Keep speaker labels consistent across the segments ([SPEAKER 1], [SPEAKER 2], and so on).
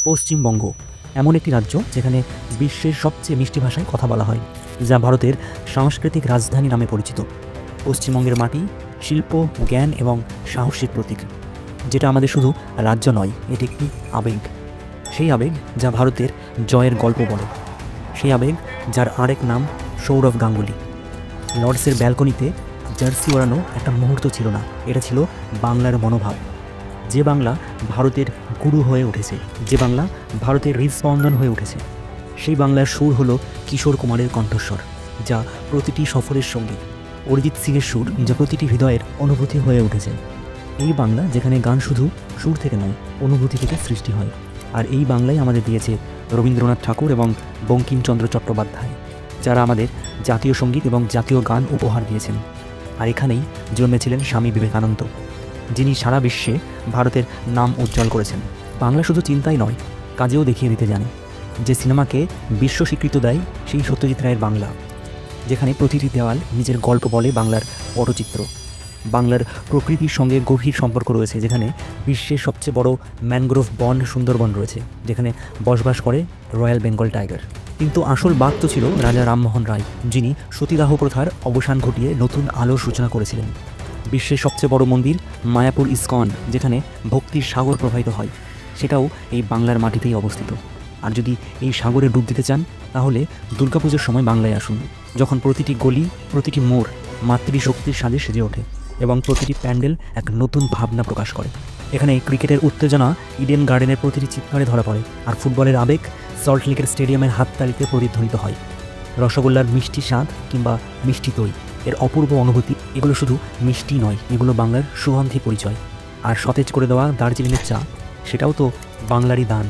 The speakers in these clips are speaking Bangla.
[SPEAKER 1] পশ্চিমবঙ্গ এমন একটি রাজ্য যেখানে বিশ্বের সবচেয়ে মিষ্টি ভাষায় কথা বলা হয়, যা ভারতের সাংস্কৃতিক রাজধানী নামে পরিচিত। পশ্চিমবঙ্গের মাটি শিল্প, জ্ঞান এবং সাহসের প্রতীক, যেটা আমাদের শুধু রাজ্য নয়, এটি একটি আবেগ। সেই আবেগ যা ভারতের জয়ের গল্প বলে, সেই আবেগ যার আরেক নাম সৌরভ গাঙ্গুলি। লর্ডসের ব্যালকনিতে জার্সি ওড়ানো একটা মুহূর্ত ছিল না, এটা ছিল বাংলার মনোভাব। যে বাংলা ভারতের গুরু হয়ে উঠেছে, যে বাংলা ভারতের হৃদস্পন্দন হয়ে উঠেছে, সেই বাংলার সুর হলো কিশোর কুমারের কণ্ঠস্বর, যা প্রতিটি সফরের সঙ্গী। অরিজিৎ সিংয়ের সুর, যা প্রতিটি হৃদয়ের অনুভূতি হয়ে উঠেছে। এই বাংলা যেখানে গান শুধু সুর থেকে নয়, অনুভূতি থেকে সৃষ্টি হয়। আর এই বাংলাই আমাদের দিয়েছে রবীন্দ্রনাথ ঠাকুর এবং বঙ্কিমচন্দ্র চট্টোপাধ্যায়, যারা আমাদের জাতীয় সঙ্গীত এবং জাতীয় গান উপহার দিয়েছেন। আর এখানেই জন্মেছিলেন স্বামী বিবেকানন্দ, যিনি সারা বিশ্বে ভারতের নাম উজ্জ্বল করেছেন। বাংলা শুধু চিন্তাই নয়, কাজেও দেখিয়ে দিতে জানে। যে সিনেমাকে বিশ্ব স্বীকৃত দেয় সেই সত্যজিৎ রায়ের বাংলা, যেখানে প্রতিটি দেওয়াল নিজের গল্প বলে। বাংলার পটচিত্র, বাংলার প্রকৃতির সঙ্গে গভীর সম্পর্ক রয়েছে, যেখানে বিশ্বের সবচেয়ে বড় ম্যানগ্রোভ বন সুন্দরবন রয়েছে, যেখানে বসবাস করে রয়্যাল বেঙ্গল টাইগার। কিন্তু আসল বাদ তো ছিল রাজা রামমোহন রায়, যিনি সতীদাহ প্রথার অবসান ঘটিয়ে নতুন আলোর সূচনা করেছিলেন। বিশ্বের সবচেয়ে বড় মন্দির মায়াপুর ইস্কন, যেখানে ভক্তির সাগর প্রবাহিত হয়, সেটাও এই বাংলার মাটিতেই অবস্থিত। আর যদি এই সাগরে ডুব দিতে চান, তাহলে দুর্গাপুজোর সময় বাংলায় আসুন, যখন প্রতিটি গলি, প্রতিটি মোড় মাতৃশক্তির সাজে সেজে ওঠে এবং প্রতিটি প্যান্ডেল এক নতুন ভাবনা প্রকাশ করে। এখানে ক্রিকেটের উত্তেজনা ইডেন গার্ডেনের প্রতিটি চিৎকারে ধরা পড়ে, আর ফুটবলের আবেগ সল্টলেকের স্টেডিয়ামের হাততালিতে প্রতিধ্বনিত হয়। রসগোল্লার মিষ্টি স্বাদ কিংবা মিষ্টি দই এর অপূর্ব অনুভূতি, এগুলো শুধু মিষ্টি নয়, এগুলো বাংলার সুগন্ধি পরিচয়। আর সতেজ করে দেওয়া দার্জিলিংয়ের চা, সেটাও তো বাংলারই দান।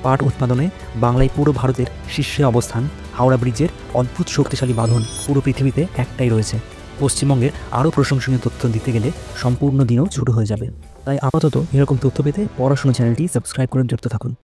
[SPEAKER 1] পাট উৎপাদনে বাংলায় পুরো ভারতের শীর্ষে অবস্থান। হাওড়া ব্রিজের অদ্ভুত শক্তিশালী বাঁধন পুরো পৃথিবীতে একটাই রয়েছে। পশ্চিমবঙ্গের আরও প্রশংসনীয় তথ্য দিতে গেলে সম্পূর্ণ দিনও ছোট হয়ে যাবে। তাই আপাতত এরকম তথ্য পেতে পড়াশোনা চ্যানেলটি সাবস্ক্রাইব করে যুক্ত থাকুন।